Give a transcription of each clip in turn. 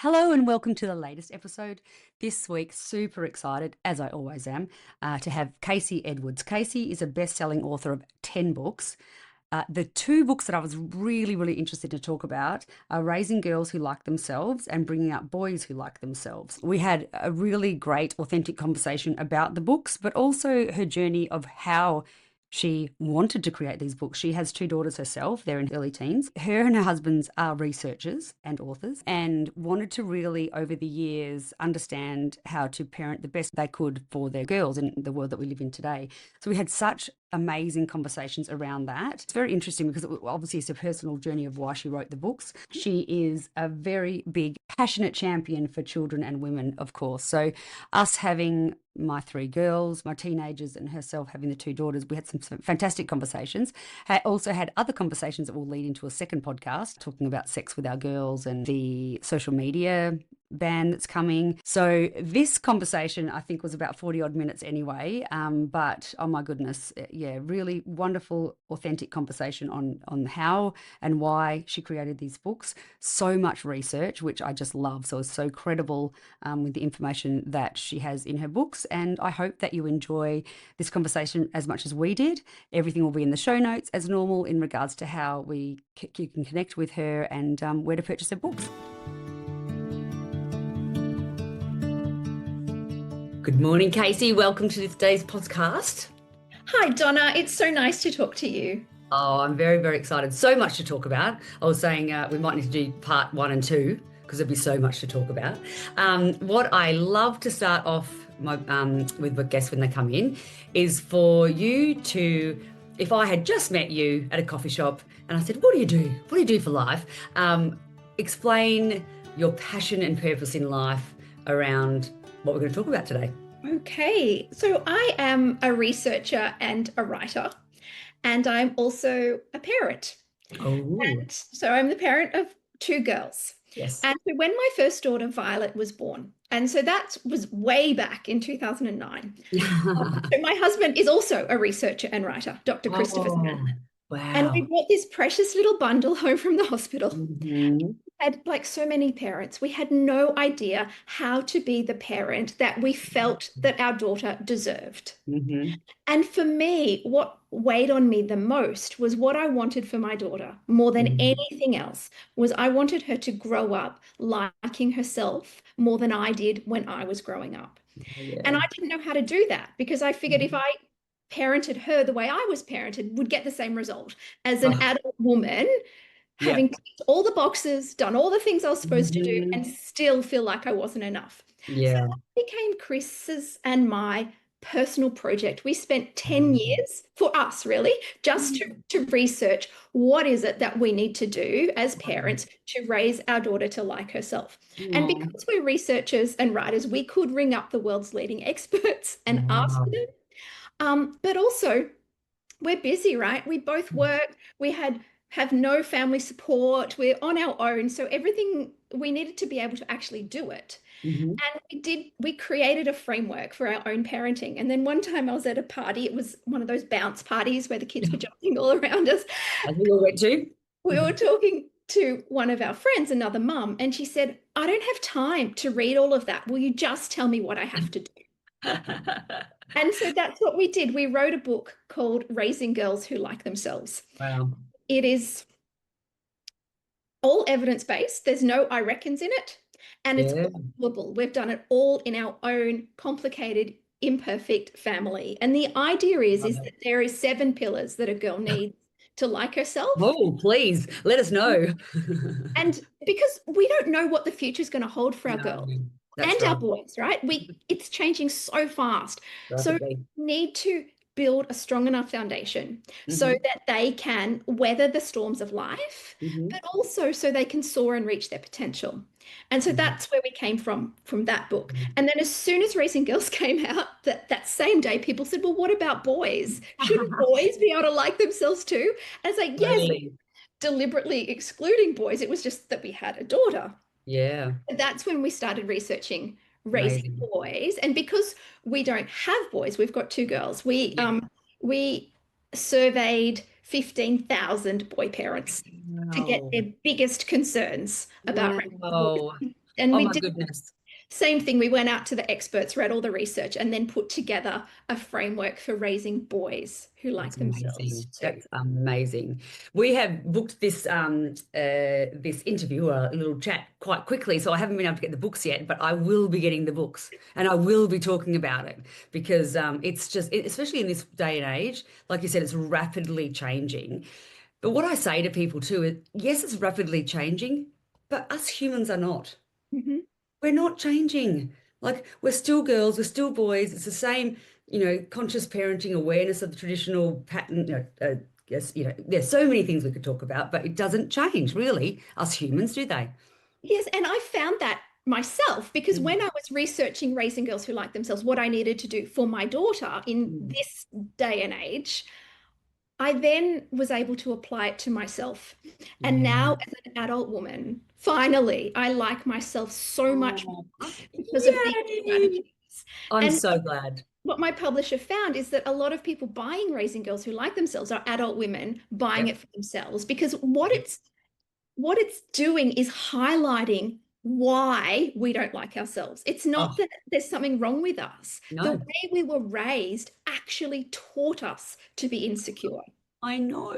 Hello and welcome to the latest episode. This week, super excited, as I always am, to have Kasey Edwards. Kasey is a best-selling author of 10 books. The two books that I was really interested to talk about are Raising Girls Who Like Themselves and Bringing Up Boys Who Like Themselves. We had a really great, authentic conversation about the books, but also her journey of how she wanted to create these books. She has two daughters herself. They're in early teens. Her and her husbands are researchers and authors and wanted to really, over the years, understand how to parent the best they could for their girls in the world that we live in today. So we had such amazing conversations around that. It's very interesting because obviously it's a personal journey of why she wrote the books. She is a very big, passionate champion for children and women, of course. So us having my three girls, my teenagers, and herself having the two daughters, we had some fantastic conversations. Also had other conversations that will lead into a second podcast talking about sex with our girls and the social media ban that's coming. So this conversation, I think, was about 40 odd minutes anyway. But oh my goodness, yeah, really wonderful, authentic conversation on how and why she created these books. So much research, which I just love. So it's so credible with the information that she has in her books. And I hope that you enjoy this conversation as much as we did. Everything will be in the show notes as normal in regards to how you can connect with her and where to purchase her books. Good morning, Kasey. Welcome to today's podcast. Hi, Donna. It's so nice to talk to you. Oh, I'm very excited. So much to talk about. I was saying we might need to do part 1 and 2 because there'll be so much to talk about. What I love to start off with the guests when they come in is for you to, if I had just met you at a coffee shop and I said, what do you do? What do you do for life? Explain your passion and purpose in life around what we're going to talk about today. Okay, so I am a researcher and a writer, and I'm also a parent. Oh, And so I'm the parent of two girls. yes. And so when my first daughter, Violet, was born, and so that was way back in 2009. So my husband is also a researcher and writer, Dr. Christopher Smith. Wow. And we brought this precious little bundle home from the hospital. Mm-hmm. Had, like so many parents, we had no idea how to be the parent that we felt that our daughter deserved. Mm-hmm. And for me, what weighed on me the most was what I wanted for my daughter more than anything else was I wanted her to grow up liking herself more than I did when I was growing up. Yeah. And I didn't know how to do that because I figured if I parented her the way I was parented, would get the same result as an adult woman having ticked all the boxes, done all the things I was supposed to do, and still feel like I wasn't enough. Yeah. So that became Chris's and my personal project. We spent 10 years for us, really, just to research what is it that we need to do as parents to raise our daughter to like herself. And because we're researchers and writers, we could ring up the world's leading experts and ask them. But also, we're busy, right? We both work. We have no family support. We're on our own. So everything we needed to be able to actually do it. And we created a framework for our own parenting. And then one time I was at a party, it was one of those bounce parties where the kids were jumping all around us. As we all went to. We were talking to one of our friends, another mum, and she said, I don't have time to read all of that. Will you just tell me what I have to do? And so that's what we did. We wrote a book called Raising Girls Who Like Themselves. Wow. It is all evidence-based. There's no I reckons in it. And it's all doable. We've done it all in our own complicated, imperfect family. And the idea is that there is 7 pillars that a girl needs to like herself. Oh, please, let us know. And because we don't know what the future is going to hold for our girls. And our boys, right? It's changing so fast. So we need to build a strong enough foundation so that they can weather the storms of life, but also so they can soar and reach their potential. And so that's where we came from that book. And then as soon as Raising Girls came out, that same day, people said, well, what about boys? Shouldn't boys be able to like themselves too? And it's like, yes, deliberately excluding boys. It was just that we had a daughter. Yeah. That's when we started researching raising boys. And because we don't have boys, we've got 2 girls. We surveyed 15,000 boy parents to get their biggest concerns about raising boys. And Oh we my did goodness. same thing. We went out to the experts, read all the research, and then put together a framework for raising boys who like That's themselves amazing. too. That's amazing. We have booked this interview, a little chat, quite quickly, so I haven't been able to get the books yet, but I will be getting the books and I will be talking about it because it's just, especially in this day and age, like you said, it's rapidly changing. But what I say to people too is, yes, it's rapidly changing, but us humans are not. Mhm. We're not changing. Like we're still girls, we're still boys. It's the same, conscious parenting, awareness of the traditional pattern. Yes, there's so many things we could talk about, but it doesn't change really. Us humans, do they? Yes, and I found that myself because when Mm, I was researching raising girls who like themselves, what I needed to do for my daughter in mm, this day and age, I then was able to apply it to myself. And yeah. now, as an adult woman, finally, I like myself so much Oh, more because of these yay! strategies. I'm And so glad. what my publisher found is that a lot of people buying Raising Girls Who Like Themselves are adult women buying Yep. it for themselves because Yep. what it's doing is highlighting why we don't like ourselves. It's not Oh, that there's something wrong with us. The no. way we were raised actually taught us to be insecure. I know.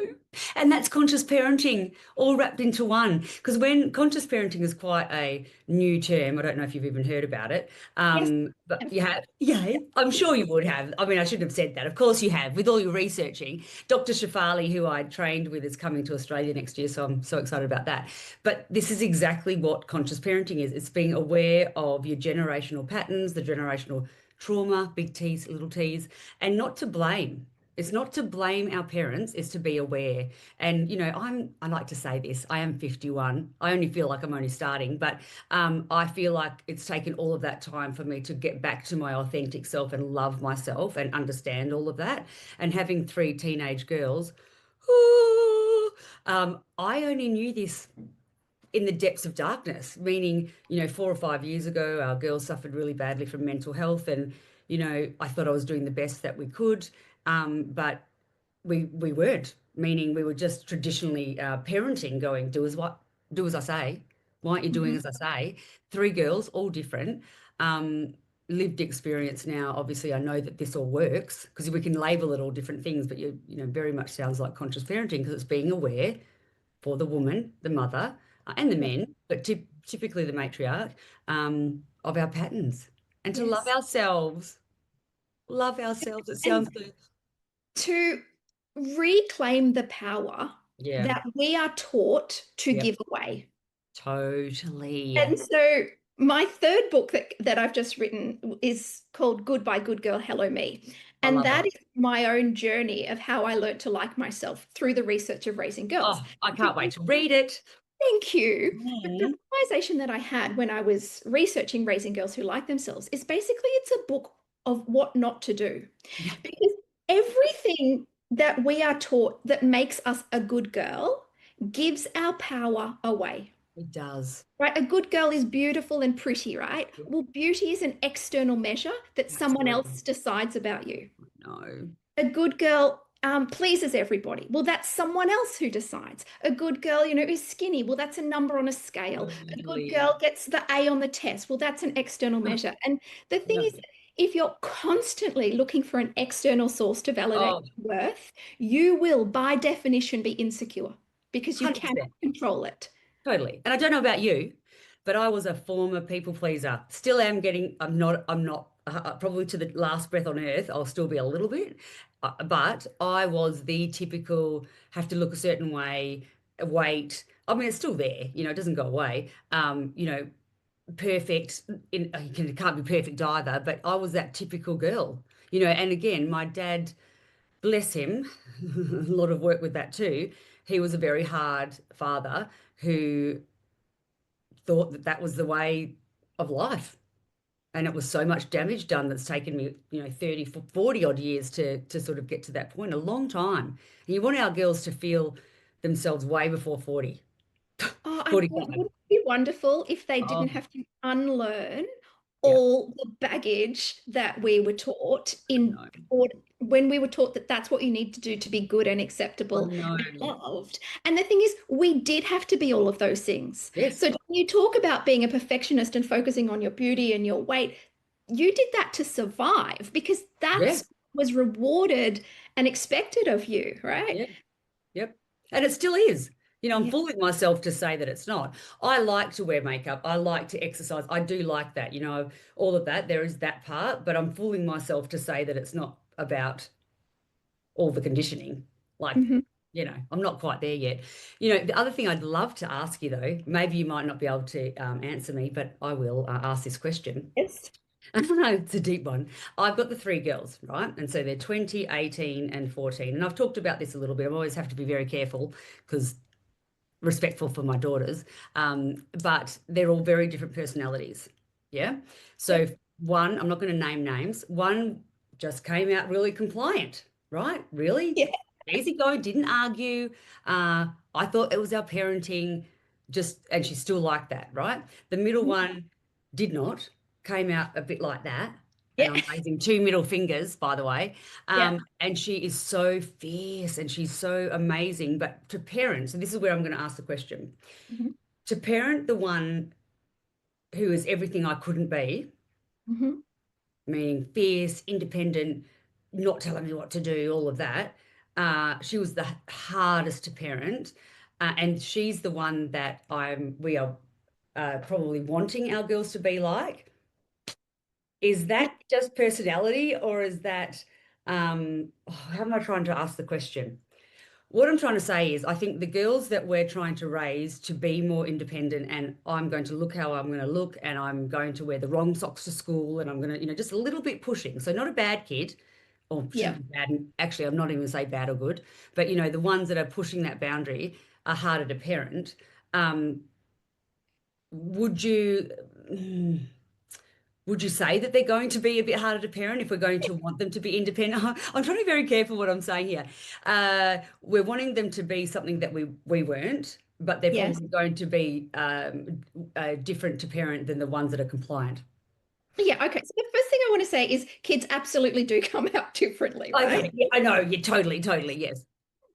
And that's conscious parenting all wrapped into one. Because when conscious parenting is quite a new term, I don't know if you've even heard about it. Yes. But you have, yeah, I'm sure you would have. I mean, I shouldn't have said that. Of course you have, with all your researching. Dr. Shafali, who I trained with, is coming to Australia next year, so I'm so excited about that. But this is exactly what conscious parenting is. It's being aware of your generational patterns, the generational trauma, big T's, little T's, and not to blame. It's not to blame our parents, it's to be aware. And I like to say this, I am 51. I only feel like I'm only starting, but I feel like it's taken all of that time for me to get back to my authentic self and love myself and understand all of that. And having three teenage girls, I only knew this in the depths of darkness, meaning, 4 or 5 years ago, our girls suffered really badly from mental health. And, I thought I was doing the best that we could. But we weren't, meaning we were just traditionally parenting, going, do as I say. Why aren't you doing Mhm. as I say? Three girls, all different. Um, Lived experience now. Obviously, I know that this all works because we can label it all different things, but very much sounds like conscious parenting because it's being aware for the woman, the mother, and the Yeah. men, but typically the matriarch, of our patterns and to love Yes. ourselves. Love ourselves. It And sounds good. to reclaim the power Yeah. that we are taught to Yep. give away. Totally. And so my third book that I've just written is called Goodbye Good Girl, Hello Me. I And love that it. is my own journey of how I learned to like myself through the research of raising girls. Oh, I can't wait Because to read it. thank you. But the Mm. realization that I had when I was researching Raising Girls Who Like Themselves is basically it's a book of what not to do. Yeah, Because everything that we are taught that makes us a good girl gives our power away. it does. Right? A good girl is beautiful and pretty, right? Yep, Well, beauty is an external measure that someone absolutely. else decides about you. No, A good girl pleases everybody. Well, that's someone else who decides. A good girl, is skinny. Well, that's a number on a scale. A good totally. girl gets the A on the test. Well, that's an external Oh, measure. And the thing no. is, if you're constantly looking for an external source to validate Oh, your worth, you will, by definition, be insecure because you cannot 100%. control it. Totally. And I don't know about you, but I was a former people pleaser. Still am getting, I'm not, probably to the last breath on earth, I'll still be a little bit. But I was the typical, have to look a certain way, weight. I mean, it's still there, it doesn't go away. Perfect it can't be perfect either, but I was that typical girl, and again, my dad, bless him, a lot of work with that too. He was a very hard father who thought that that was the way of life. And it was so much damage done that's taken me, 30, 40 odd years to sort of get to that point, a long time. And you want our girls to feel themselves way before Oh, and 45. wouldn't it be wonderful if they didn't Oh, have to unlearn Yeah. all the baggage that we were taught I in know. when we were taught that that's what you need to do to be good and I acceptable know. and loved. And the thing is, we did have to be all of those things. Yes. So when you talk about being a perfectionist and focusing on your beauty and your weight, you did that to survive because Yeah. that's was rewarded and expected of you, right? Yeah. Yep. And it still is. I'm Yeah. fooling myself to say that it's not. I like to wear makeup. I like to exercise. I do like that, all of that. There is that part, but I'm fooling myself to say that it's not about all the conditioning. Like, Mhm. I'm not quite there yet. The other thing I'd love to ask you, though, maybe you might not be able to answer me, but I will ask this question. Yes. I don't know, it's a deep one. I've got the three girls, right? And so they're 20, 18, and 14. And I've talked about this a little bit. I always have to be very careful because respectful for my daughters. But they're all very different personalities. Yeah. So Yep. one, I'm not going to name names. One just came out really compliant, right? Really Yeah. easy going, didn't argue. I thought it was our parenting, and she's still like that, right? The middle one did not, came out a bit like that. And Yeah. I'm raising two middle fingers, by the way. Yeah. And she is so fierce and she's so amazing. But to parents, and this is where I'm going to ask the question, Mhm. to parent the one who is everything I couldn't be, Mhm. meaning fierce, independent, not telling me what to do, all of that. She was the hardest to parent, and she's the one that we are probably wanting our girls to be like. Is Yeah. that just personality, or is that how am I trying to ask the question? What I'm trying to say is, I think the girls that we're trying to raise to be more independent, and I'm going to look how I'm going to look, and I'm going to wear the wrong socks to school, and I'm going to, just a little bit pushing. So not a bad kid, or Yeah. shouldn't be bad. And actually, I'm not even going to say bad or good, but the ones that are pushing that boundary are harder to parent. Um, would you? Would you say that they're going to be a bit harder to parent if we're going to want them to be independent? I'm trying to be very careful what I'm saying here. We're wanting them to be something that we weren't, but they're Yes. probably going to be different to parent than the ones that are compliant. Yeah. Okay. So the first thing I want to say is kids absolutely do come out differently, right? Okay, yeah, I know. Yeah, totally, totally, yes.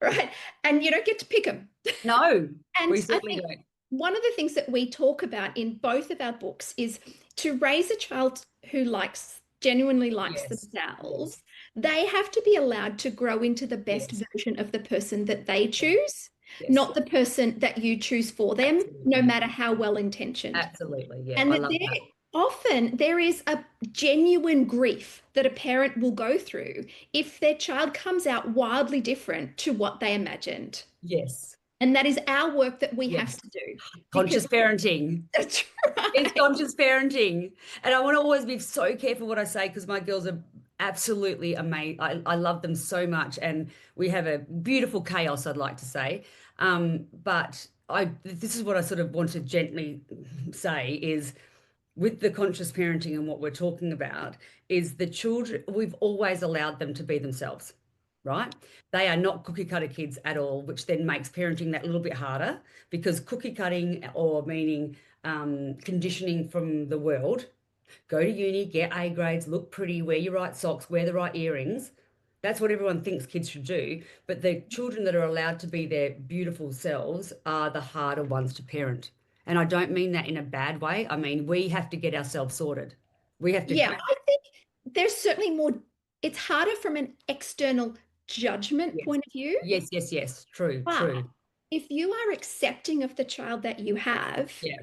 Right. And you don't get to pick them. No, we And I certainly think don't. one of the things that we talk about in both of our books is to raise a child who genuinely likes Yes, yes, themselves, they have to be allowed to grow into the best yes, version of the person that they yes, choose, yes, not the person that you choose for them, no absolutely, matter how well intentioned. absolutely. Yeah, And I that love that. there is a genuine grief that a parent will go through if their child comes out wildly different to what they imagined. Yes, And that is our work that we have yes. to do because Conscious parenting. that's It's right. conscious parenting. And I want to always be so careful what I say because my girls are absolutely amazing. I love them so much. And we have a beautiful chaos, I'd like to say. But this is what I sort of want to gently say is with the conscious parenting and what we're talking about is the children, we've always allowed them to be themselves, right? They are not cookie cutter kids at all, which then makes parenting that little bit harder because cookie cutting or meaning conditioning from the world, go to uni, get A grades, look pretty, wear your right socks, wear the right earrings. That's what everyone thinks kids should do. But the children that are allowed to be their beautiful selves are the harder ones to parent. And I don't mean that in a bad way. I mean, we have to get ourselves sorted. We have to, Yeah, I think there's certainly more, it's harder from an external judgment yes, point of view. yes, yes, yes. True, But true. if you are accepting of the child that you have, Yeah.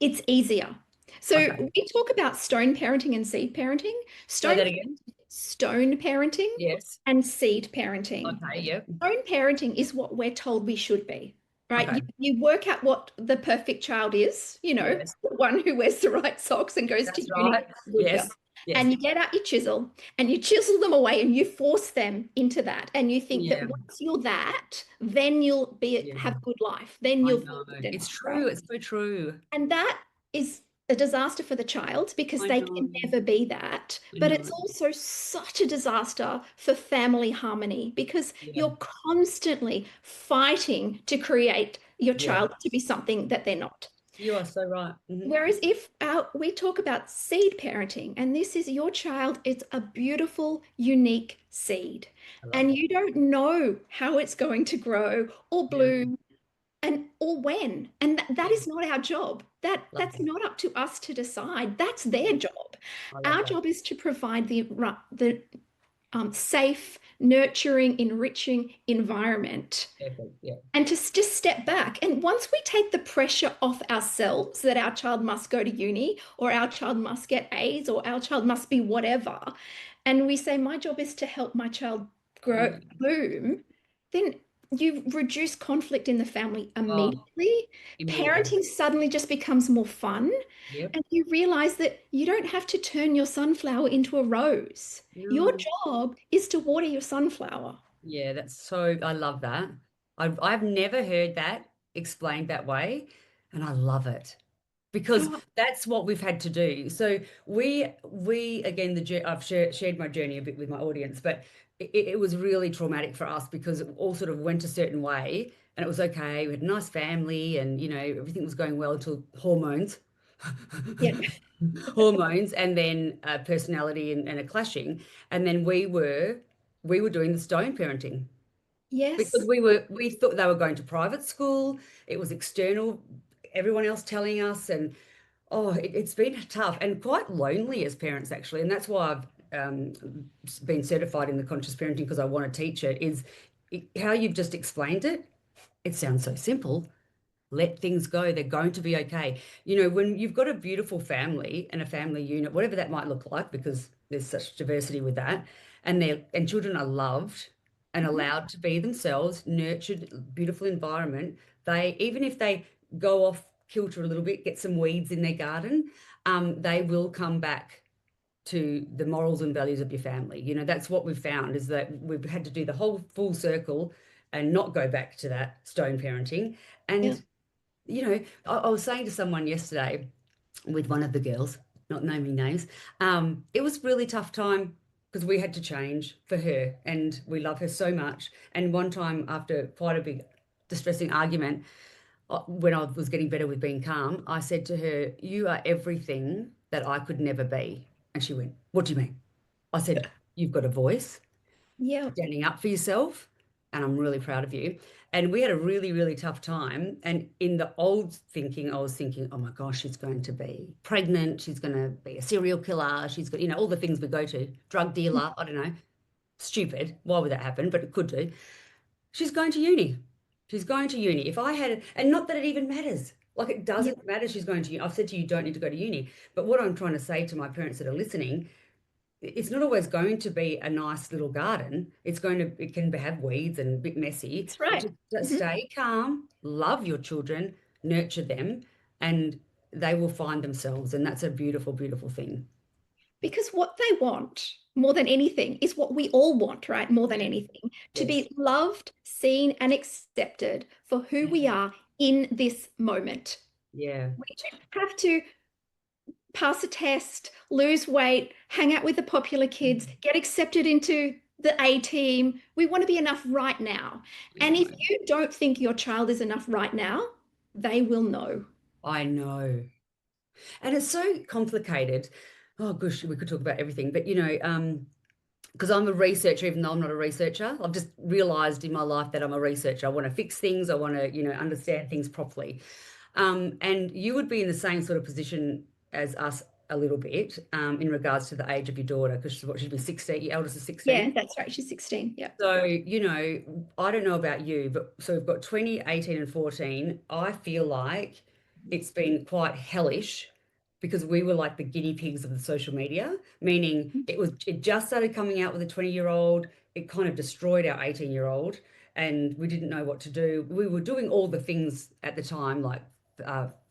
it's easier. So Okay. we talk about stone parenting and seed parenting. Say Stone, that again. stone parenting Yes. and seed parenting. Okay. Yep. Own parenting is what we're told we should be, right? Okay. You work out what the perfect child is, Yes. the one who wears the right socks and goes to That's uni, right. good girl. Yes. Yes. And you get out your chisel and you chisel them away and you force them into that. And you think that Yeah. once you're that, then you'll Yeah. have a good life. Then I you'll know. feel good It's enough, right? true. It's so true. And that is a disaster for the child because I they know. can never be that. I But know. it's also such a disaster for family harmony because Yeah. you're constantly fighting to create your Yeah. child to be something that they're not. You are so right. Whereas if we talk about seed parenting, and this is your child, it's a beautiful, unique seed, I love and that. you don't know how it's going to grow or Yeah. bloom and or when. And that Yeah. is not our job. Love That's that. not up to us to decide. That's their Yeah. job. I love Our that. job is to provide the safe, nurturing, enriching environment Perfect. Yeah. and to just step back. And once we take the pressure off ourselves that our child must go to uni or our child must get A's or our child must be whatever, and we say, my job is to help my child grow, Yeah. bloom, then you reduce conflict in the family Oh, immediately. immediately. Parenting suddenly just becomes more fun. Yep. And you realize that you don't have to turn your sunflower into a rose. Your No. job is to water your sunflower. Yeah, that's so, I love that. I've never heard that explained that way, and I love it because Oh, that's what we've had to do. So we again I've shared my journey a bit with my audience, but it was really traumatic for us because it all sort of went a certain way, and it was okay. We had a nice family, and everything was going well until hormones. yeah. Hormones and then personality and a clashing, and then we were doing the stone parenting because Yes. we thought they were going to private school. It was external, everyone else telling us, and it's been tough and quite lonely as parents actually, and that's why I've been certified in the conscious parenting because I want to teach it. How you've just explained it. It sounds so simple. Let things go. They're going to be okay. When you've got a beautiful family and a family unit, whatever that might look like, because there's such diversity with that, and children are loved and Mhm. allowed to be themselves, nurtured, beautiful environment. They, even if they go off kilter a little bit, get some weeds in their garden, they will come back to the morals and values of your family. That's what we've found is that we've had to do the whole full circle and not go back to that stone parenting. Yeah. And I was saying to someone yesterday with one of the girls, not naming names, it was really tough time because we had to change for her and we love her so much. And one time after quite a big distressing argument, when I was getting better with being calm, I said to her, "You are everything that I could never be." And she went, "What do you mean?" I said, "You've got a voice, Yeah. standing up for yourself, and I'm really proud of you." And we had a really, really tough time. And in the old thinking, I was thinking, oh my gosh, she's going to be pregnant. She's going to be a serial killer. She's got, all the things we go to, drug dealer. I don't know. Stupid. Why would that happen? But it could do. She's going to uni. She's going to uni. If I had, and not that it even matters. Like it Yeah. doesn't matter. She's going to uni. I've said to you, you don't need to go to uni. But what I'm trying to say to my parents that are listening, it's not always going to be a nice little garden. It can have weeds and a bit messy, That's but right. just Mhm. stay calm, love your children, nurture them, and they will find themselves. And that's a beautiful, beautiful thing. Because what they want more than anything is what we all want, right? More than Yeah. anything, to Yes. be loved, seen, and accepted for who Yeah. we are in this moment. Yeah. We don't have to pass a test, lose weight, hang out with the popular kids, get accepted into the A team. We want to be enough right now. Yeah. And if you don't think your child is enough right now, they will know. I know. And it's so complicated. Oh, gosh, we could talk about everything, but because I'm a researcher, even though I'm not a researcher, I've just realized in my life that I'm a researcher. I want to fix things. I want to, understand things properly. And you would be in the same sort of position as us a little bit in regards to the age of your daughter, because she'd be 16, your eldest is Yeah, 16. that's right. She's 16. Yeah. So, I don't know about you, but so we've got 20, 18, and 14. I feel like it's been quite hellish because we were like the guinea pigs of the social media, meaning it just started coming out with a 20-year-old. It kind of destroyed our 18-year-old, and we didn't know what to do. We were doing all the things at the time, like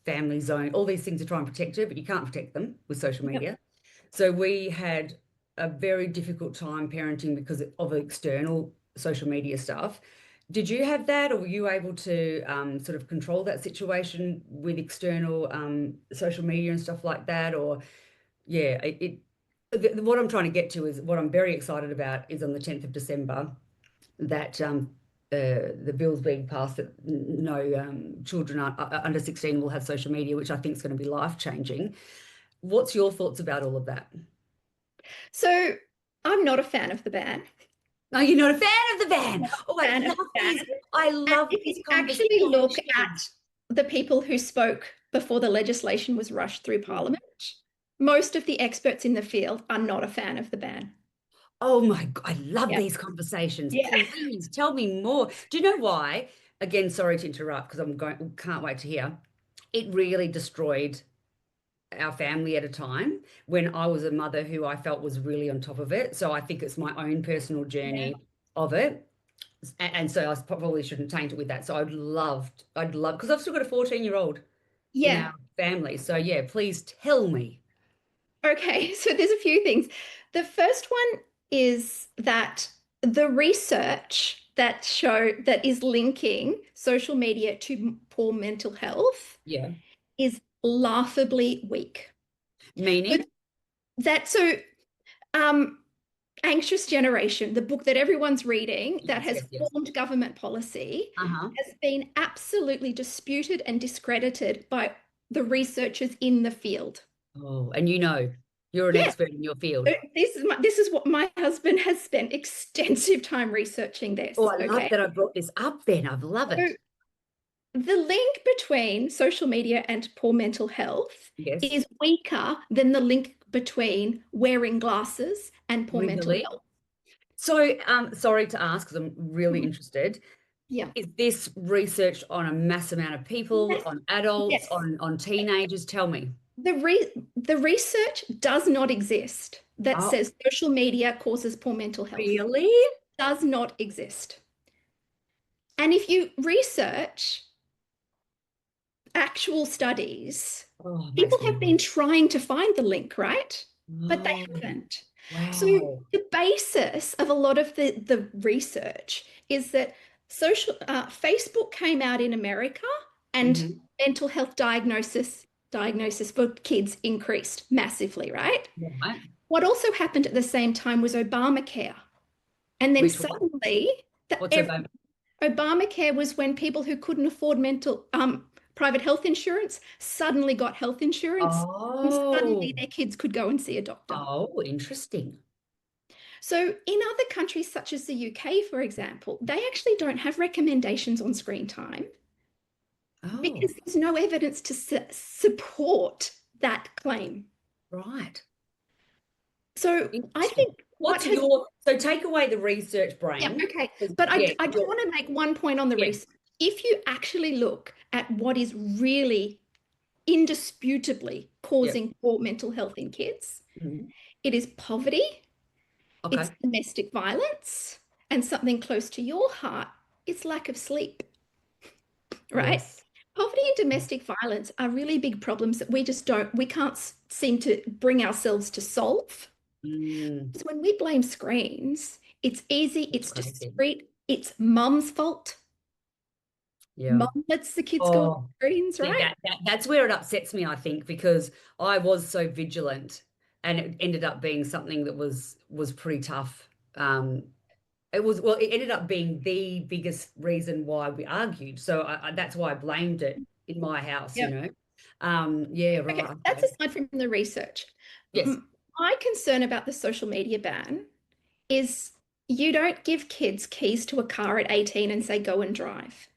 family zone, all these things to try and protect her, but you can't protect them with social Yep. media. So we had a very difficult time parenting because of external social media stuff. Did you have that, or were you able to sort of control that situation with external social media and stuff like that? Or, yeah, what I'm trying to get to is what I'm very excited about is on the 10th of December that the bills being passed that no children under 16 will have social media, which I think is going to be life changing. What's your thoughts about all of that? So I'm not a fan of the ban. No, you're not a fan of the ban. Not Oh, a fan of the ban. I And love if these you actually look conversations. at the people who spoke before the legislation was rushed through Mm. Parliament, most of the experts in the field are not a fan of the ban. Oh my God, I love Yeah. these conversations. Yeah. Please tell me more. Do you know why? Again, sorry to interrupt because can't wait to hear. It really destroyed our family at a time when I was a mother who I felt was really on top of it. So I think it's my own personal Yeah. journey of it. And so I probably shouldn't taint it with that. So I'd love, because I've still got a 14-year-old in Yeah. our family. So yeah, please tell me. Okay. So there's a few things. The first one is that the research that is linking social media to poor mental health Yeah. is laughably weak. So Meaning? that so um Anxious Generation, the book that everyone's reading that Yes, has yes, yes. formed government policy, Uh-huh. has been absolutely disputed and discredited by the researchers in the field. Oh, and you're an Yes, expert in your field. this is what my husband has spent extensive time researching Oh, this. I love Okay. that I brought this up then. I love So it. the link between social media and poor mental health Yes. is weaker than the link between wearing glasses and poor mental Really? health. So, sorry to ask because I'm really Mhm. interested. Yeah. Is this research on a mass amount of people, Yes. on adults, Yes. on teenagers? Tell me. The research does not exist that Oh, says social media causes poor mental health. really? Does not exist. And if you research actual studies, Oh, it people makes me have been trying to find the link, right? But they Oh, haven't. So wow. the basis of a lot of the research is that Facebook came out in America and Hmm. mental health diagnosis for kids increased massively, right? Right. What also happened at the same time was Obamacare. And then Which one? suddenly, What's about? Obamacare was when people who couldn't afford private health insurance suddenly got health insurance, and suddenly Oh, their kids could go and see a doctor. oh, interesting. So, in other countries such as the UK, for example, they actually don't have recommendations on screen time Oh, because there's no evidence to support that claim. right. So, I Interesting. think what What's has your, so take away the research Yeah, brain. okay. 'Cause, But yeah, I do want to make one point on the yeah, research. If you actually look at what is really indisputably yeah. causing poor mental health in kids, Mhm. it is poverty, it's Okay. domestic violence, and something close to your heart, it's lack of sleep, right? Yes. Poverty and domestic violence are really big problems that we can't seem to bring ourselves to solve. Mm, So when we blame screens, it's easy, that's it's crazy. discreet, it's mum's fault. Yeah. Mum lets the kids go on Oh, screens, see, right? that's where it upsets me, I think, because I was so vigilant and it ended up being something that was pretty tough. It was, well, it ended up being the biggest reason why we argued. So that's why I blamed it in my house, Yeah. Yeah, Okay, right. that's Okay. aside from the research. Yes. My concern about the social media ban is you don't give kids keys to a car at 18 and say, go and drive.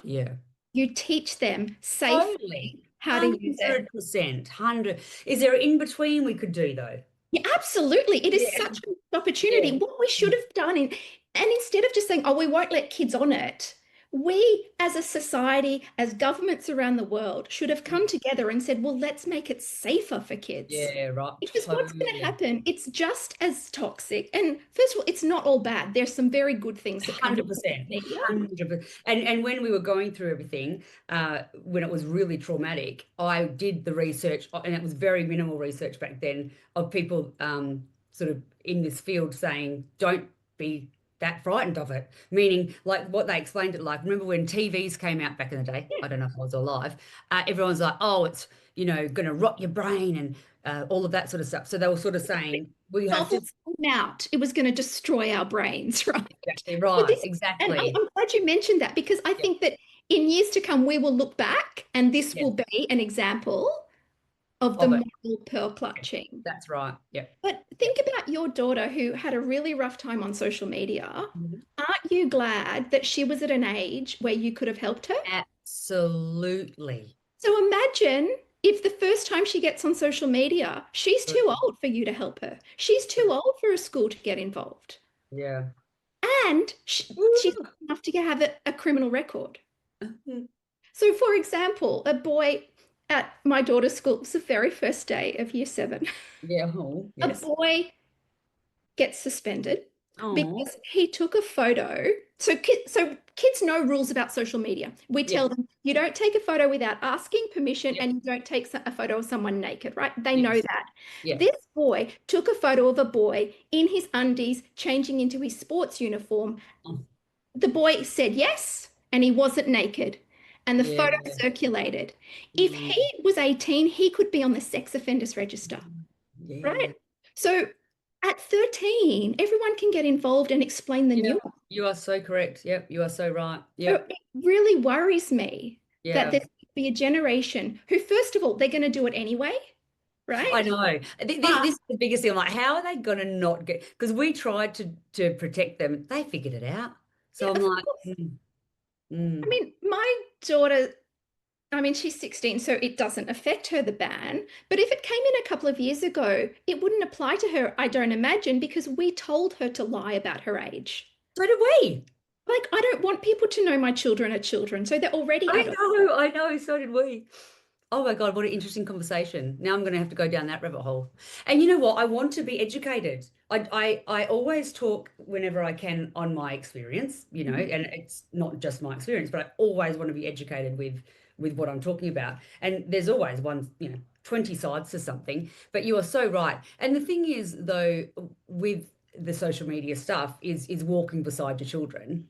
Yeah. You teach them Totally. safely how to use it. 100%. 100. Is there an in between we could do though? Yeah, absolutely. It is Yeah. such an opportunity. Yeah. What we should have done, and instead of just saying, oh, we won't let kids on it, we as a society, as governments around the world, should have come together and said, well, let's make it safer for kids. Yeah, right. Because what's going to Totally. happen, it's just as toxic. And first of all, it's not all bad. There's some very good things that come from social 100%, media. 100%. And when we were going through everything, when it was really traumatic, I did the research, and it was very minimal research back then of people sort of in this field saying, don't be that frightened of it. Meaning, like what they explained it like. Remember when TVs came out back in the day? I don't know if I was alive. Everyone's like, oh, it's going to rot your brain and all of that sort of stuff. So they were sort of saying we have Powerful to. out, it was going to destroy our brains, right? Exactly So right. this, and Exactly. I'm glad you mentioned that because I Yeah. think that in years to come, we will look back and this Yes. will be an example of the Of it. moral pearl Yeah. clutching. That's right. Yeah. But Yeah. think about your daughter who had a really rough time on social media. Mhm. Aren't you glad that she was at an age where you could have helped her? Absolutely. So imagine if the first time she gets on social media, she's too old for you to help her. She's too old for a school to get involved. Yeah. And she's Woo. old enough to have a criminal record. Mhm. So, for example, a boy at my daughter's school, it was the very first day of year seven, Yeah. Oh, a yes. boy gets suspended Oh, because he took a photo. So kids know rules about social media. We yeah. tell them you don't take a photo without asking permission Yep. and you don't take a photo of someone naked, right? They know Yes. that. Yeah. This boy took a photo of a boy in his undies changing into his sports uniform. Oh, The boy said yes, and he wasn't naked. And the photo yeah. circulated. If Mm. he was 18, he could be on the sex offenders register, right? Yeah. So at 13, everyone can get involved and explain the Yeah. nuance. You are so correct. Yep. You are so right. So Yep. it really worries me that Yeah. there's going to be a generation who, first of all, they're going to do it anyway, I right? know. But This is the biggest thing. I'm like, how are they gonna not get? Because we tried to protect them. They figured it out. yeah, So I'm of like, course. I mm. mean, my daughter, I mean, she's 16, so it doesn't affect her, the ban. But if it came in a couple of years ago, it wouldn't apply to her, I don't imagine, because we told her to lie about her age. So do we. Like, I don't want people to know my children are children, so they're already adults. I know, so did we. Oh my God, what an interesting conversation. Now I'm going to have to go down that rabbit hole. And you know what? I want to be educated. I always talk whenever I can on my experience, and it's not just my experience, but I always want to be educated with what I'm talking about. And there's always 20 sides to something, but you are so right. And the thing is, though, with the social media stuff is walking beside your children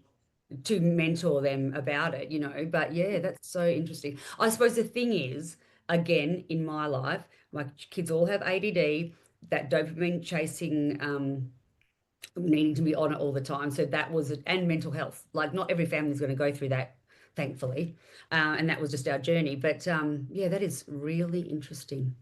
to mentor them about it. But yeah, that's so interesting. I suppose the thing is, again, in my life, my kids all have ADD, that dopamine chasing, needing to be on it all the time. So that was it, and mental health. Like, not every family is going to go through that, thankfully. And that was just our journey. But yeah, that is really interesting.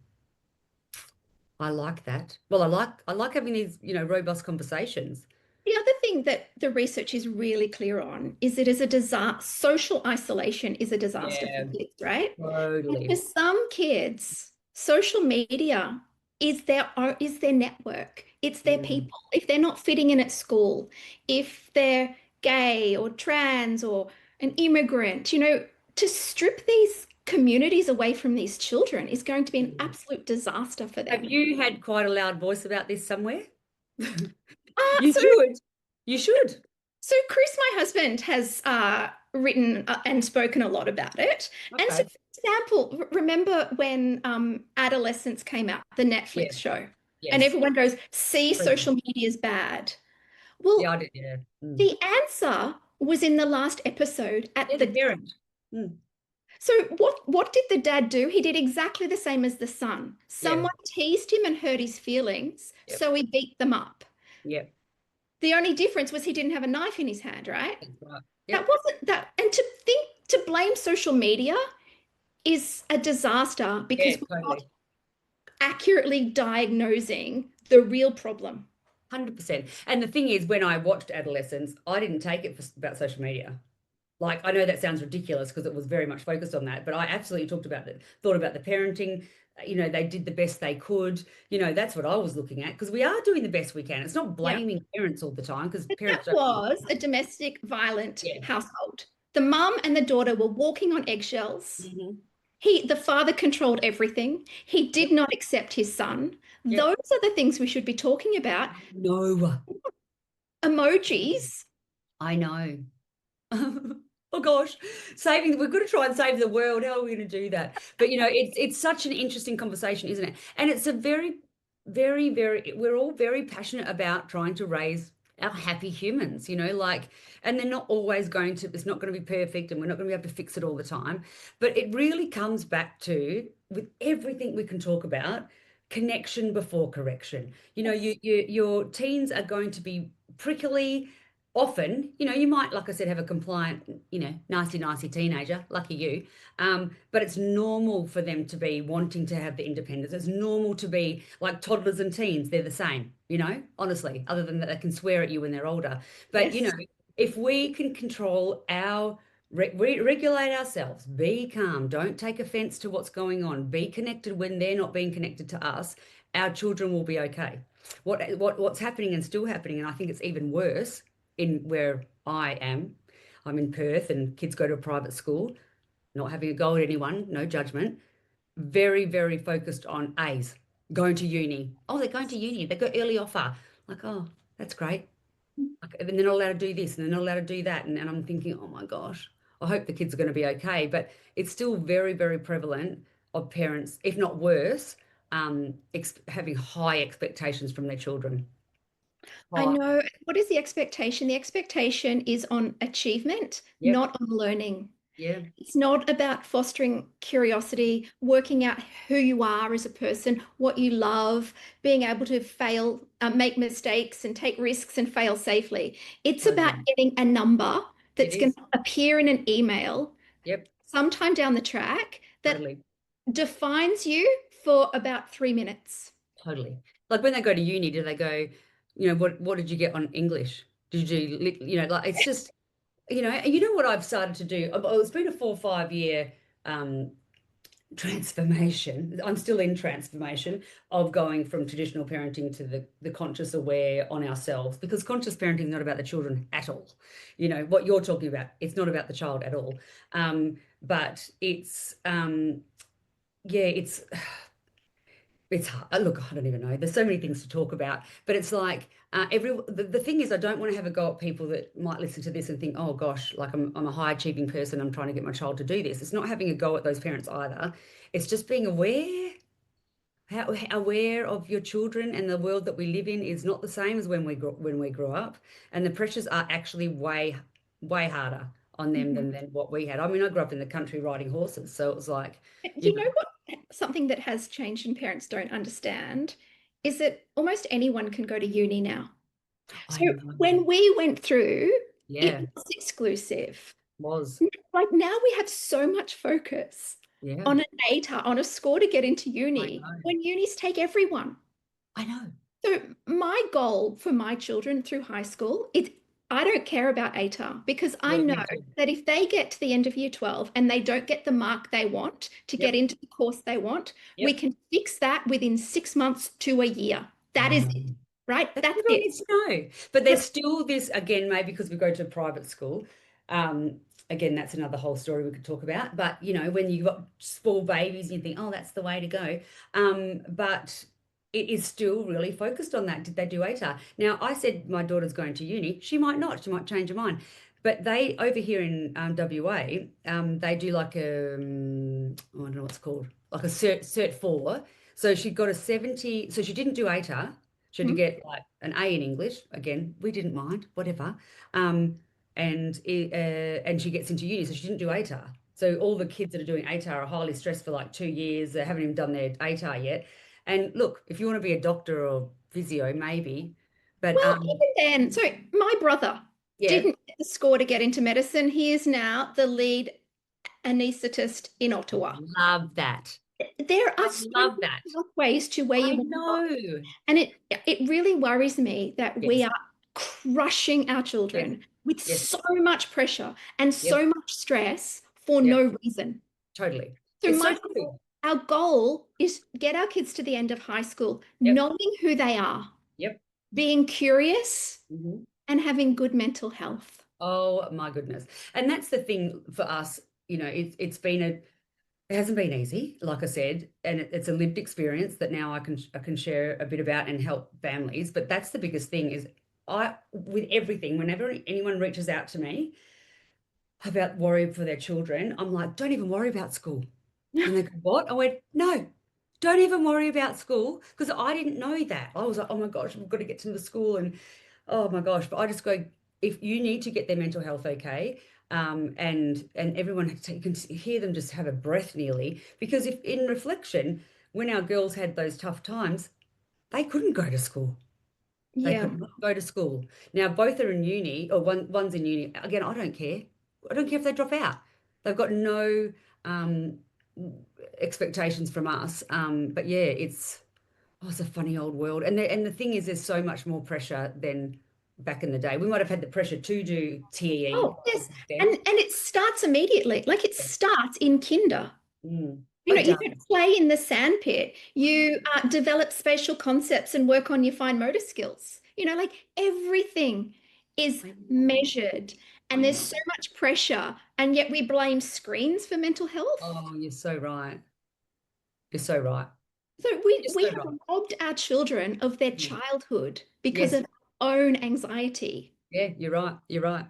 I like that. Well, I like having these, robust conversations. The other thing that the research is really clear on is it is a disaster. Social isolation is a disaster for Yeah, kids, right? And for totally. some kids, social media is their network. It's their Mm. people. If they're not fitting in at school, if they're gay or trans or an immigrant, to strip these communities away from these children is going to be an absolute disaster for Have them. you had quite a loud voice about this somewhere? Uh, You so should. You should. So Chris, my husband, has written and spoken a lot about it. And so, Okay. for example, remember when Adolescence came out, the Netflix Yes. show, and Yes. everyone goes, "See, Creepy. social media is bad." Yeah, Well, I did. Yeah. Mm. the answer was in the last episode Yeah, at the the. parent. Mm. So what did the dad do? He did exactly the same as the son. Yeah. Someone teased him and hurt his feelings, Yep. so he beat them up. Yep. The only difference was he didn't have a knife in his hand, right? That's right. That Yep. wasn't that. And to blame social media is a disaster Yeah, because we're not totally. accurately diagnosing the real problem. 100%. And the thing is, when I watched Adolescence, I didn't take it about social media. Like, I know that sounds ridiculous because it was very much focused on that, but I absolutely thought about the parenting. They did the best they could. That's what I was looking at, because we are doing the best we can. It's not Yeah. blaming parents all the time, because But that parents don't. was a domestic violent Yeah. household. The mum and the daughter were walking on eggshells. Hmm. The father controlled everything. He did Yep. not accept his son. Yep. Those are the things we should be talking about. No, Emojis. I know. Oh gosh, we've got to try and save the world. How are we going to do that? But it's such an interesting conversation, isn't it? And it's a very, very, very, we're all very passionate about trying to raise our happy humans, like, and they're not always it's not going to be perfect, and we're not going to be able to fix it all the time. But it really comes back to, with everything we can talk about, connection before correction. Your teens are going to be prickly often. You might, like I said, have a compliant, nicey teenager, lucky you. But it's normal for them to be wanting to have the independence. It's normal to be like toddlers and teens. They're the same, honestly, other than that they can swear at you when they're older. But, Yes. if we can control regulate ourselves, be calm, don't take offense to what's going on, be connected when they're not being connected to us, our children will be okay. What's happening and still happening, and I think it's even worse in where I am. I'm in Perth and kids go to a private school, not having a go at anyone, no judgment. Very, very focused on A's, going to uni. Oh, they're going to uni. They got early offer. Like, oh, that's great. Like, and they're not allowed to do this and they're not allowed to do that. And I'm thinking, oh my gosh, I hope the kids are going to be okay. But it's still very, very prevalent of parents, if not worse, having high expectations from their children. I High. know. What is the expectation? The expectation is on achievement, Yep. not on learning. Yeah. It's not about fostering curiosity, working out who you are as a person, what you love, being able to fail, make mistakes and take risks and fail safely. It's about Totally. getting a number It that's going is. to appear in an email Yep. sometime down the track that Totally. defines you for about 3 minutes. Totally. Like when they go to uni, do they go, what did you get on English? Did you, like it's just, and you know what I've started to do? It's been a 4 or 5 year um, transformation. I'm still in transformation of going from traditional parenting to the conscious aware on ourselves, because conscious parenting is not about the children at all. What you're talking about, it's not about the child at all. But yeah, it's hard. Look, I don't even know. There's so many things to talk about, but it's like the thing is, I don't want to have a go at people that might listen to this and think, oh gosh, like I'm a high achieving person. I'm trying to get my child to do this. It's not having a go at those parents either. It's just being aware, how aware of your children, and the world that we live in is not the same as when we grew up, and the pressures are actually way harder on them Mhm. than what we had. I mean, I grew up in the country riding horses, so it was like, you You know what? Something that has changed and parents don't understand is that almost anyone can go to uni now. I So know. when we went through, it Yeah, was exclusive. was. Like now we have so much focus Yeah, on an ATAR, on a score to get into I uni, know. when unis take everyone. I know. So my goal for my children through high school is I don't care about ATAR because I Yeah, know me too. that if they get to the end of year 12 and they don't get the mark they want to get Yep. into the course they want, we Yep. can fix that within 6 months to a year. That I is know. it, right? That's That's what I it. need to know. But there's still this, again, maybe because we go to a private school. Again, that's another whole story we could talk about. But, when you've got small babies and you think, oh, that's the way to go. But it is still really focused on that. Did they do ATAR? Now, I said my daughter's going to uni. She might not. She might change her mind. But they, over here in WA, they do like I don't know what's it called, like a cert 4. So she got a 70. So she didn't do ATAR. She had to Mhm. get like an A in English. Again, we didn't mind, whatever. Um, and she gets into uni, so she didn't do ATAR. So all the kids that are doing ATAR are highly stressed for like 2 years. They haven't even done their ATAR yet. And look, if you want to be a doctor or physio, maybe. But Well, even then, so my brother yeah, didn't get the score to get into medicine. He is now the lead anaesthetist in Ottawa. love that. There I are so love many that. pathways to where you I want to go. know. And it really worries me that we Yes, are crushing our yes, children with yes, so much pressure and yep, so much stress for yep, no reason. totally. So It's so true. our goal is get our kids to the end of high school Yep, knowing who they are, yep. being curious Mhm. and having good mental health. Oh my goodness. And that's the thing for us, it hasn't been easy, like I said, and it's a lived experience that now I can share a bit about and help families. But that's the biggest thing is with everything, whenever anyone reaches out to me about worry for their children, I'm like, don't even worry about school. And they go, what? I went, no, don't even worry about school, because I didn't know that. I was like, oh my gosh, we've got to get to the school, and oh my gosh. But I just go, if you need to get their mental health okay, and everyone, you can hear them just have a breath nearly, because if in reflection, when our girls had those tough times, they couldn't go to school. They Yeah. could not go to school. Now both are in uni, or one's in uni. Again, I don't care. I don't care if they drop out. They've got no um, expectations from us. But yeah, it's a funny old world. And the thing is, there's so much more pressure than back in the day. We might have had the pressure to do TEE Oh, yes. back And then. it starts immediately. Like it starts in kinder. Mm. You It know, you don't does. play in the sandpit. You develop spatial concepts and work on your fine motor skills. You know, like everything is I know. measured, I and there's know. so much pressure, and yet we blame screens for mental health. Oh, you're so right. You're so right. So we You're we so have right. robbed our children of their Mm. childhood because Yes. of our own anxiety. Yeah, you're right. You're right.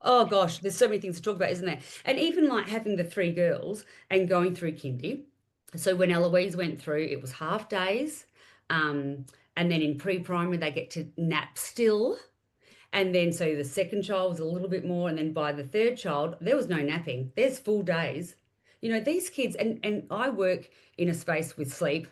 Oh gosh, there's so many things to talk about, isn't there? And even like having the three girls and going through kindy. So when Eloise went through, it was half days. Um, and then in pre-primary, they get to nap still. And then so the second child was a little bit more. And then by the third child, there was no napping. There's full days. These kids, and I work in a space with sleep.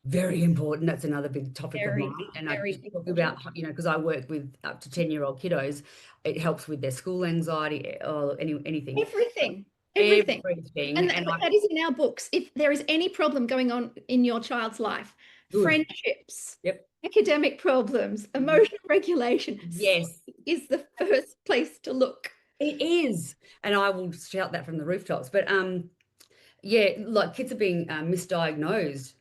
Very important. That's another big topic of Very, mine. And I very just talk about, important. because I work with up to 10-year-old kiddos, it helps with their school anxiety or anything. Everything, everything. Everything. And And I, that is in our books. If there is any problem going on in your child's life, good. friendships, Yep. academic problems, Mhm. emotional regulation, Yes, sleep is the first place to look. it is. And I will shout that from the rooftops. But yeah, like kids are being misdiagnosed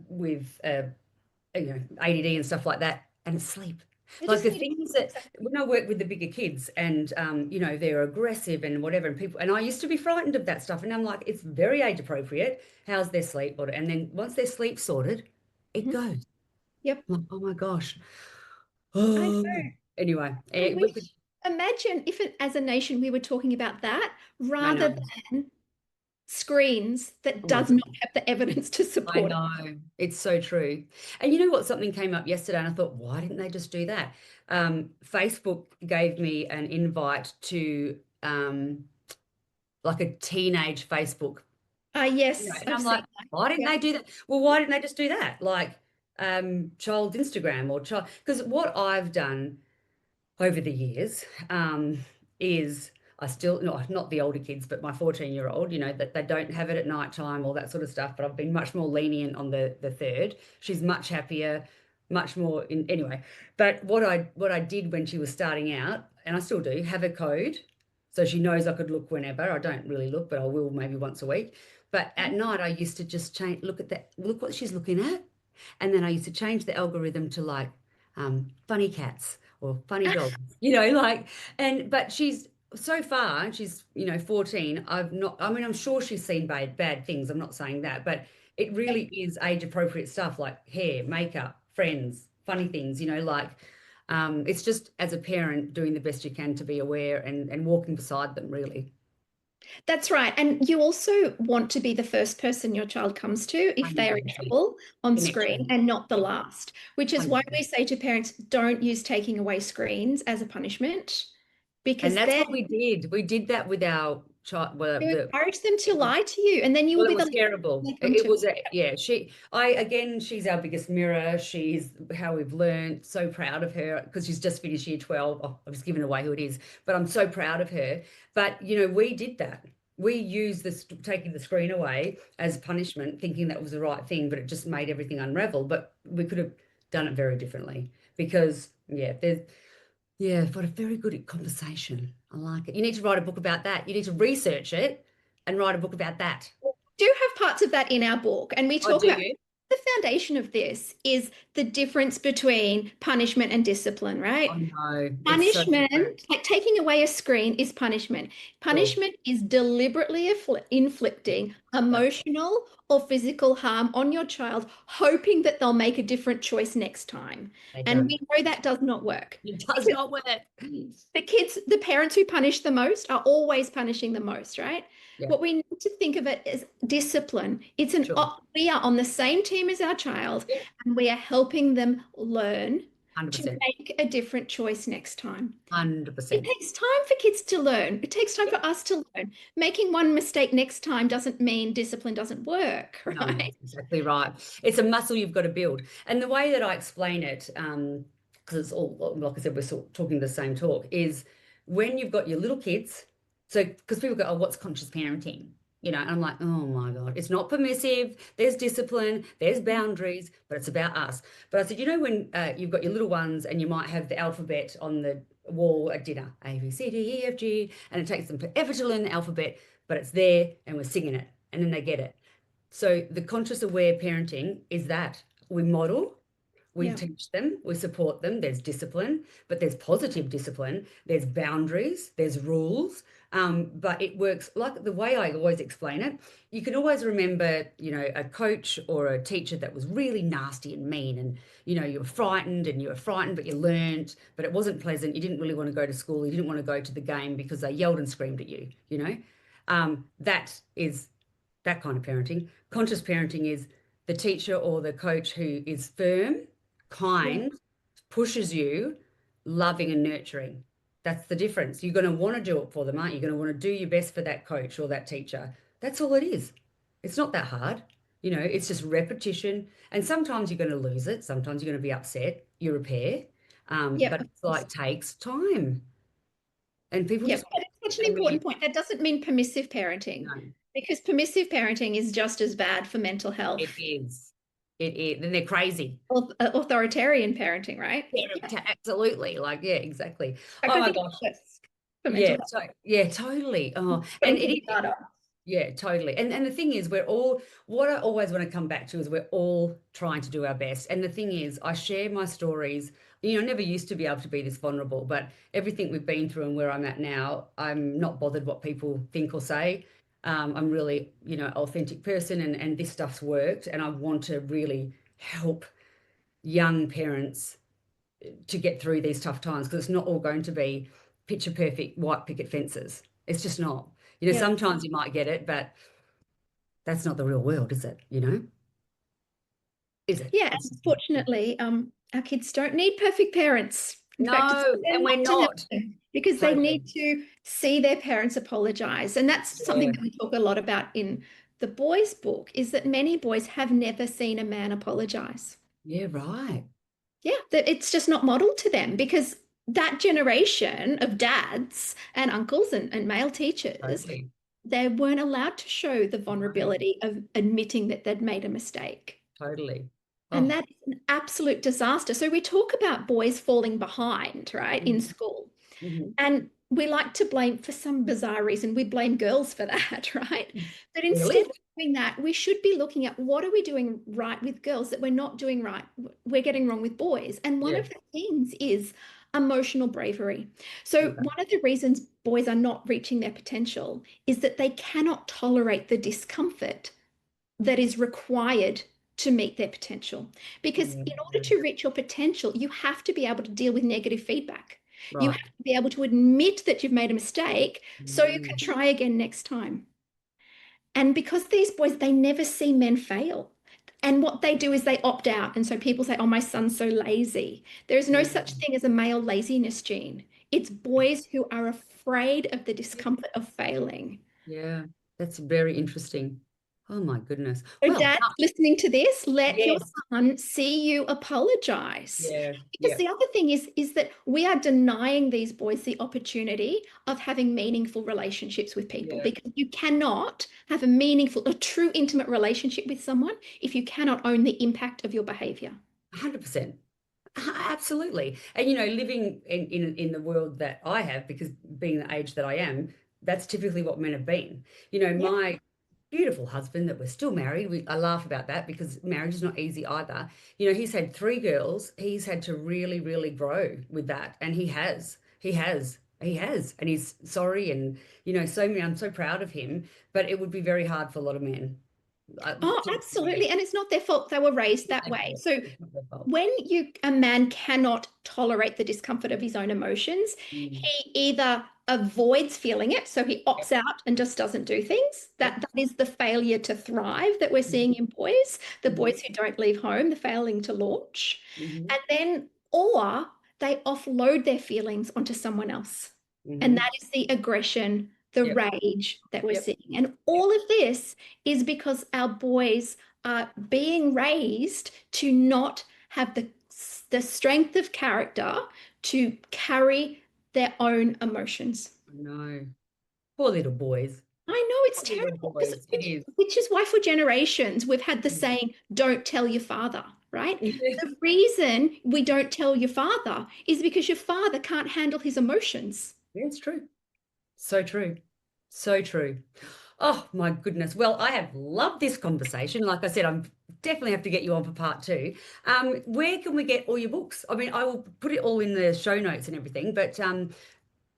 with ADD and stuff like that, and it's sleep. They Like just the need things that exactly. when I work with the bigger kids and they're aggressive and whatever, and people, and I used to be frightened of that stuff, and I'm like, it's very age appropriate. How's their sleep? And then once their sleep sorted, it Mhm. goes. Yep. I'm like, oh my gosh. I Oh, know. anyway, I we could. wish, imagine if as a nation we were talking about that I rather know. than screens that Oh my does God. not have the evidence to I support it. know. It's so true. And you know what? Something came up yesterday, and I thought, why didn't they just do that? Facebook gave me an invite to like a teenage Facebook, Ah, yes, and I've I'm seen like, that. why didn't Yep. they do that? Well, why didn't they just do that? Like child's Instagram or child, because what I've done over the years is I still not the older kids, but my 14-year-old, that they don't have it at night time, all that sort of stuff. But I've been much more lenient on the third. She's much happier, much more in anyway. But what I did when she was starting out, and I still do, have a code. So she knows I could look whenever. I don't really look, but I will maybe once a week. But at night I used to just change, look at that, look what she's looking at. And then I used to change the algorithm to like funny cats or funny dogs, but she's so far, she's, 14. I've not, I mean, I'm sure she's seen bad things. I'm not saying that, but it really is age appropriate stuff like hair, makeup, friends, funny things, it's just as a parent doing the best you can to be aware and walking beside them, really. That's right. And you also want to be the first person your child comes to if they are in 100% trouble on screen connection. and not the Yeah, last, which is why 100%. we say to parents, don't use taking away screens as a punishment And because that's then what we did. We did that with our child. Well, you encourage them to lie to you and then you will Well, it be the was last terrible. they come It to. was yeah, she's our biggest mirror. She's how we've learned. So proud of her because she's just finished year 12. Oh, I've just given away who it is, but I'm so proud of her. But, we did that. We used this taking the screen away as punishment, thinking that was the right thing, but it just made everything unravel. But we could have done it very differently because, but a very good conversation. I like it. You need to write a book about that. You need to research it and write a book about that. Do have parts of that in our book, and we Oh, talk do about you? the foundation of this is the difference between punishment and discipline, Oh right? no, it's so different. Punishment, like taking away a screen, is punishment. Sure. Punishment is deliberately inflicting Yep. emotional or physical harm on your child, hoping that they'll make a different choice next time. They And don't. we know that does not work. It does Because not work. the kids, the parents who punish the most are always punishing the most, right? Yeah, What we need to think of it as discipline. sure. We are on the same team as our child Yeah. and we are helping them learn. to 100%. make a different choice next time. It 100%. takes time for kids to learn. It takes time for us to learn. Making one mistake next time doesn't mean discipline doesn't work, No, right? that's exactly right. It's a muscle you've got to build. And the way that I explain it, because it's all, like I said, we're sort of talking the same talk, is when you've got your little kids. So, because people go, oh, what's conscious parenting? And I'm like, oh my God, it's not permissive. There's discipline, there's boundaries, but it's about us. But I said, when you've got your little ones and you might have the alphabet on the wall at dinner, A, B, C, D, E, F, G, and it takes them forever to learn the alphabet, but it's there and we're singing it and then they get it. So the conscious aware parenting is that we model, we Yeah. teach them, we support them. There's discipline, but there's positive discipline. There's boundaries, there's rules. But it works like the way I always explain it. You can always remember, a coach or a teacher that was really nasty and mean, and you were frightened and you were frightened, but you learned, but it wasn't pleasant. You didn't really want to go to school. You didn't want to go to the game because they yelled and screamed at you. That is that kind of parenting. Conscious parenting is the teacher or the coach who is firm, Yeah. kind, pushes you, loving and nurturing. That's the difference. You're going to want to do it for them, aren't you? You're going to want to do your best for that coach or that teacher. That's all it is. It's not that hard. It's just repetition. And sometimes you're going to lose it. Sometimes you're going to be upset. You repair. Yeah, But of it's course. like takes time. And people Yeah, just but it's such an and we important point. That doesn't mean permissive parenting, no, because permissive parenting is just as bad for mental it health. is. It is. Then they're crazy. Authoritarian parenting, right? Yeah, Yeah. absolutely. Like, yeah, exactly. Like, Oh I my think gosh. it's worse for mental Yeah, health. yeah, totally. Oh, and According it to the is. data. Yeah, totally. And the thing is, we're all, what I always want to come back to is we're all trying to do our best. And the thing is, I share my stories. I never used to be able to be this vulnerable, but everything we've been through and where I'm at now, I'm not bothered what people think or say. I'm really, authentic person, and this stuff's worked. And I want to really help young parents to get through these tough times, because it's not all going to be picture perfect white picket fences. It's just not. Yeah. Sometimes you might get it, but that's not the real world, is it? Is it? Yeah, It's and just not. fortunately, our kids don't need perfect parents. In fact, it's No, and them we're not to not. them, because they Totally. need to see their parents apologize. And that's something Yeah. that we talk a lot about in the boys' book, is that many boys have never seen a man apologize. Yeah, right. Yeah, that it's just not modeled to them, because that generation of dads and uncles and male teachers, Totally. they weren't allowed to show the No, vulnerability of admitting that they'd made a mistake. totally. And Oh. that is an absolute disaster. So we talk about boys falling behind, right, in Mhm. school. Mhm. And we like to blame, for some bizarre reason, we blame girls for that, right? But instead Really? of doing that, we should be looking at what are we doing right with girls that we're not doing right, we're getting wrong with boys. And one Yeah. of the things is emotional bravery. So Okay. one of the reasons boys are not reaching their potential is that they cannot tolerate the discomfort that is required to meet their potential. Because Yeah. in order to reach your potential, you have to be able to deal with negative feedback. You Right. have to be able to admit that you've made a mistake so you can Mm. try again next time. And because these boys, they never see men fail. And what they do is they opt out. And so people say, oh, my son's so lazy. There is no such Mm. thing as a male laziness gene. It's boys who are afraid of the discomfort of failing. Yeah. That's very interesting. Oh my goodness. So, Well, Dad, listening to this, let your yes. son see you apologize. Yeah. Because Yeah. the other thing is that we are denying these boys the opportunity of having meaningful relationships with people, Yeah. because you cannot have a meaningful, a true intimate relationship with someone if you cannot own the impact of your behavior. 100%. Absolutely. And living in the world that I have, because being the age that I am, that's typically what men have been. Yeah. My beautiful husband that we're still married, I laugh about that because marriage is not easy either. He's had three girls. He's had to really, really grow with that. And he has. He has. And he's sorry. And, so many, I'm so proud of him. But it would be very hard for a lot of men. Oh, To be honest. absolutely. And it's not their fault. They were raised It's not that their way. fault. So It's not their fault. when a man cannot tolerate the discomfort of his own emotions, Mm. he either avoids feeling it, so he Yep. opts out and just doesn't do things. Yep. That is the failure to thrive that we're seeing in boys, the Mhm. boys who don't leave home, the failing to launch. Mhm. And then or they offload their feelings onto someone else. And Mhm. that is the aggression, the Yep. rage that we're Yep. seeing. And Yep. all of this is because our boys are being raised to not have the strength of character to carry their own emotions. No. Poor little boys. I know it's Poor little terrible because boys. It is. which is why for generations we've had the saying, don't tell your father, right? Yeah. The reason we don't tell your father is because your father can't handle his emotions. It's true. So true. So true. Oh my goodness. Well, I have loved this conversation. Like I said, I'm definitely have to get you on for part two. Where can we get all your books? I mean, I will put it all in the show notes and everything, but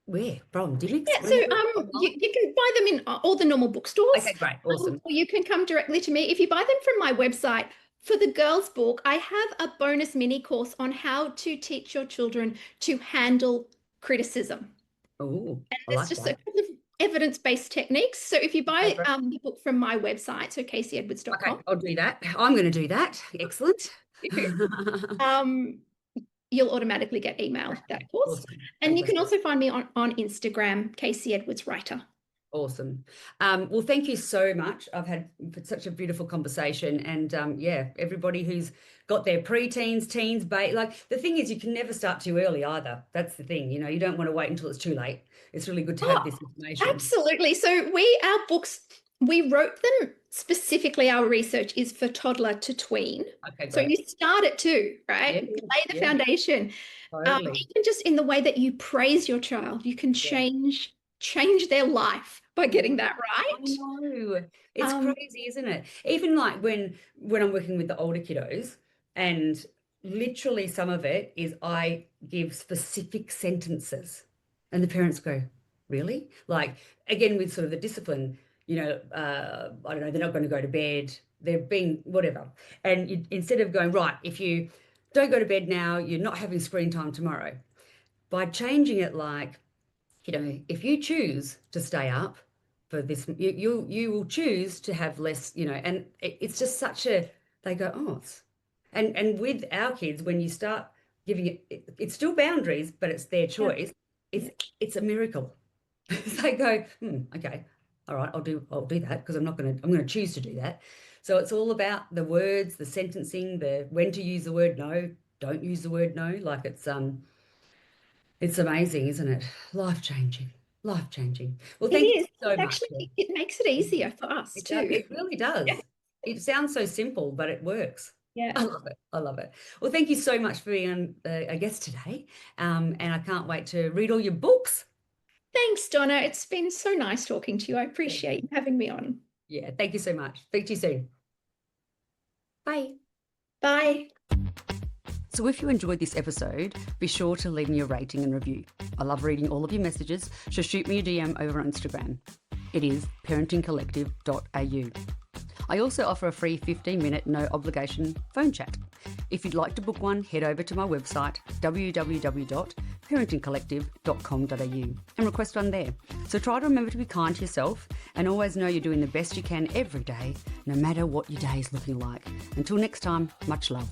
where? From Dimmicks? Yeah, Where so is it? Online? you can buy them in all the normal bookstores, Okay, great. Awesome. or you can come directly to me. If you buy them from my website, for the girls' book, I have a bonus mini course on how to teach your children to handle criticism. Oh, I There's like just a that. couple of evidence-based techniques. So if you Okay, buy great. the book from my website, so Okay, kaseyedwards.com, I'll do that. I'm going to do that. Excellent. um, you'll automatically get emailed that course. Awesome. And you can Fantastic. also find me on Instagram, Kasey Edwards Writer. Awesome. Well, thank you so much. I've had such a beautiful conversation. And yeah, everybody who's got their preteens, teens, like the thing is, you can never start too early either. That's the thing. You don't want to wait until it's too late. It's really good to have Oh, this information. absolutely. So our books, we wrote them specifically, our research is for toddler to tween. Okay, So great. you start at two, right? Yeah, Lay the yeah, foundation. totally. Even just in the way that you praise your child, you can Yeah. change their life by Yeah, getting that I right. know. It's Um, crazy, isn't it? Even like when I'm working with the older kiddos, and literally some of it is I give specific sentences, and the parents go, "Really?" Like again with sort of the discipline, I don't know, they're not going to go to bed, they're being whatever, and instead of going right, if you don't go to bed now, you're not having screen time tomorrow. By changing it like if you choose to stay up for this, you will choose to have less, and it's just such a, they go, oh, and with our kids, when you start giving it's still boundaries, but it's their yeah, choice. yeah. It's a miracle. They go, okay, all right, I'll do that because I'm gonna choose to do that. So it's all about the words, the sentencing, the when to use the word no, don't use the word no. Like it's amazing, isn't it? Life changing, life changing. Well, It thank you is. so It's much. actually, it makes it easier for us too. It really Yeah. does. It sounds so simple, but it works. Yeah. I love it. I love it. Well, thank you so much for being a guest today. And I can't wait to read all your books. Thanks, Donna. It's been so nice talking to you. I appreciate you having me on. Yeah, thank you so much. Speak to you soon. Bye. Bye. So if you enjoyed this episode, be sure to leave me a rating and review. I love reading all of your messages, so shoot me a DM over on Instagram. It is parentingcollective.au. I also offer a free 15-minute no obligation phone chat. If you'd like to book one, head over to my website www.parentingcollective.com.au and request one there. So try to remember to be kind to yourself and always know you're doing the best you can every day, no matter what your day is looking like. Until next time, much love.